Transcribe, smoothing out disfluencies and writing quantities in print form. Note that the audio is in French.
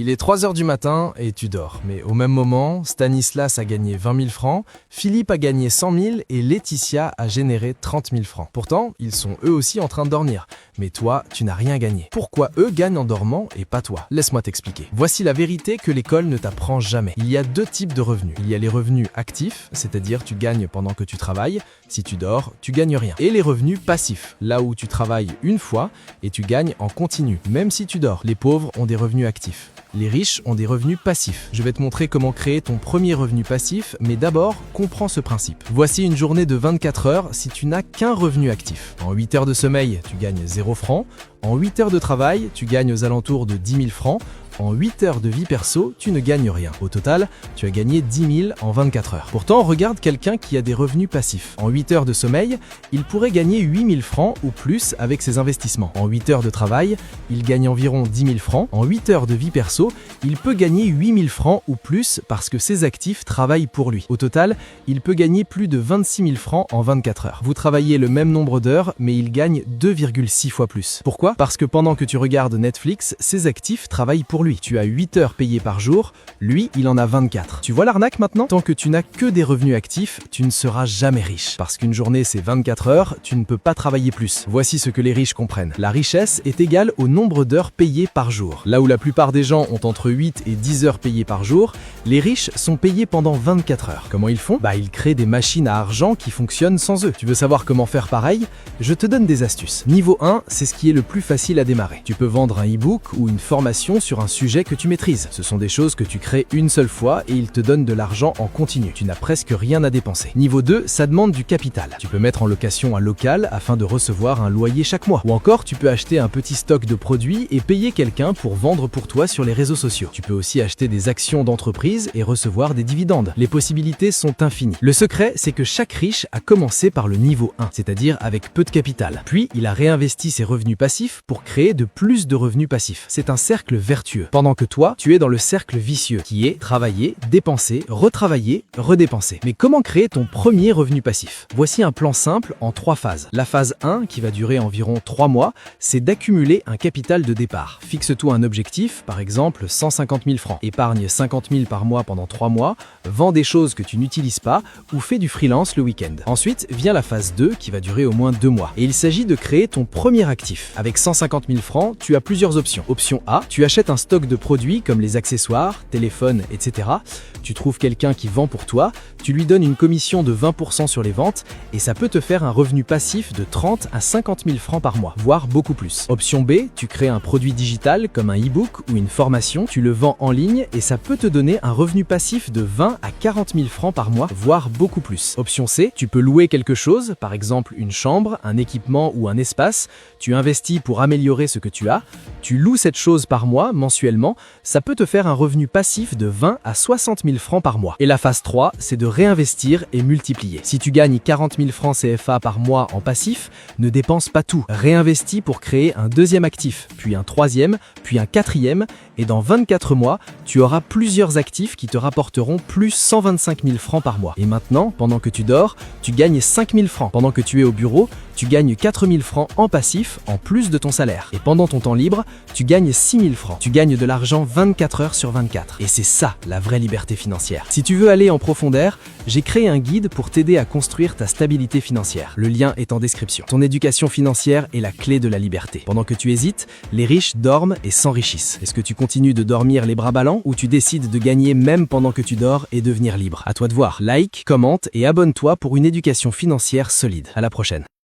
Il est 3 heures du matin et tu dors. Mais au même moment, Stanislas a gagné 20 000 francs, Philippe a gagné 100 000 et Laetitia a généré 30 000 francs. Pourtant, ils sont eux aussi en train de dormir. Mais toi, tu n'as rien gagné. Pourquoi eux gagnent en dormant et pas toi? Laisse-moi t'expliquer. Voici la vérité que l'école ne t'apprend jamais. Il y a deux types de revenus. Il y a les revenus actifs, c'est-à-dire tu gagnes pendant que tu travailles. Si tu dors, tu gagnes rien. Et les revenus passifs, là où tu travailles une fois et tu gagnes en continu, même si tu dors. Les pauvres ont des revenus actifs. Les riches ont des revenus passifs. Je vais te montrer comment créer ton premier revenu passif, mais d'abord, comprends ce principe. Voici une journée de 24 heures si tu n'as qu'un revenu actif. En 8 heures de sommeil, tu gagnes 0 francs. En 8 heures de travail, tu gagnes aux alentours de 10 000 francs. En 8 heures de vie perso, tu ne gagnes rien. Au total, tu as gagné 10 000 en 24 heures. Pourtant, regarde quelqu'un qui a des revenus passifs. En 8 heures de sommeil, il pourrait gagner 8 000 francs ou plus avec ses investissements. En 8 heures de travail, il gagne environ 10 000 francs. En 8 heures de vie perso, il peut gagner 8 000 francs ou plus parce que ses actifs travaillent pour lui. Au total, il peut gagner plus de 26 000 francs en 24 heures. Vous travaillez le même nombre d'heures, mais il gagne 2,6 fois plus. Pourquoi? Parce que pendant que tu regardes Netflix, ses actifs travaillent pour lui. Tu as 8 heures payées par jour, lui, il en a 24. Tu vois l'arnaque maintenant? Tant que tu n'as que des revenus actifs, tu ne seras jamais riche. Parce qu'une journée, c'est 24 heures, tu ne peux pas travailler plus. Voici ce que les riches comprennent. La richesse est égale au nombre d'heures payées par jour. Là où la plupart des gens ont entre 8 et 10 heures payées par jour, les riches sont payés pendant 24 heures. Comment ils font? Ils créent des machines à argent qui fonctionnent sans eux. Tu veux savoir comment faire pareil? Je te donne des astuces. Niveau 1, c'est ce qui est le plus facile à démarrer. Tu peux vendre un e-book ou une formation sur un sujet que tu maîtrises. Ce sont des choses que tu crées une seule fois et ils te donnent de l'argent en continu. Tu n'as presque rien à dépenser. Niveau 2, ça demande du capital. Tu peux mettre en location un local afin de recevoir un loyer chaque mois. Ou encore, tu peux acheter un petit stock de produits et payer quelqu'un pour vendre pour toi sur les réseaux sociaux. Tu peux aussi acheter des actions d'entreprise et recevoir des dividendes. Les possibilités sont infinies. Le secret, c'est que chaque riche a commencé par le niveau 1, c'est-à-dire avec peu de capital. Puis, il a réinvesti ses revenus passifs pour créer de plus de revenus passifs. C'est un cercle vertueux. Pendant que toi, tu es dans le cercle vicieux, qui est travailler, dépenser, retravailler, redépenser. Mais comment créer ton premier revenu passif? Voici un plan simple en 3 phases. La phase 1, qui va durer environ 3 mois, c'est d'accumuler un capital de départ. Fixe-toi un objectif, par exemple 150 000 francs. Épargne 50 000 par mois pendant 3 mois, vends des choses que tu n'utilises pas ou fais du freelance le week-end. Ensuite, vient la phase 2, qui va durer au moins 2 mois. Et il s'agit de créer ton premier actif. Avec 150 000 francs, tu as plusieurs options. Option A, tu achètes un stock de produits comme les accessoires, téléphones, etc. Tu trouves quelqu'un qui vend pour toi, tu lui donnes une commission de 20% sur les ventes et ça peut te faire un revenu passif de 30 à 50 000 francs par mois, voire beaucoup plus. Option B, tu crées un produit digital comme un e-book ou une formation, tu le vends en ligne et ça peut te donner un revenu passif de 20 à 40 000 francs par mois, voire beaucoup plus. Option C, tu peux louer quelque chose, par exemple une chambre, un équipement ou un espace, tu investis pour améliorer ce que tu as, tu loues cette chose par mois, mensuellement, ça peut te faire un revenu passif de 20 à 60 000 francs par mois. Et la phase 3, c'est de réinvestir et multiplier. Si tu gagnes 40 000 francs CFA par mois en passif, ne dépense pas tout. Réinvestis pour créer un deuxième actif, puis un troisième, puis un quatrième, et dans 24 mois, tu auras plusieurs actifs qui te rapporteront plus 125 000 francs par mois. Et maintenant, pendant que tu dors, tu gagnes 5 000 francs. Pendant que tu es au bureau, tu gagnes 4 000 francs en passif en plus de ton salaire. Et pendant ton temps libre, tu gagnes 6 000 francs. Tu gagnes de l'argent 24 heures sur 24. Et c'est ça, la vraie liberté financière. Si tu veux aller en profondeur, j'ai créé un guide pour t'aider à construire ta stabilité financière. Le lien est en description. Ton éducation financière est la clé de la liberté. Pendant que tu hésites, les riches dorment et s'enrichissent. Est-ce que tu continues de dormir les bras ballants ou tu décides de gagner même pendant que tu dors et devenir libre? À toi de voir. Like, commente et abonne-toi pour une éducation financière solide. À la prochaine.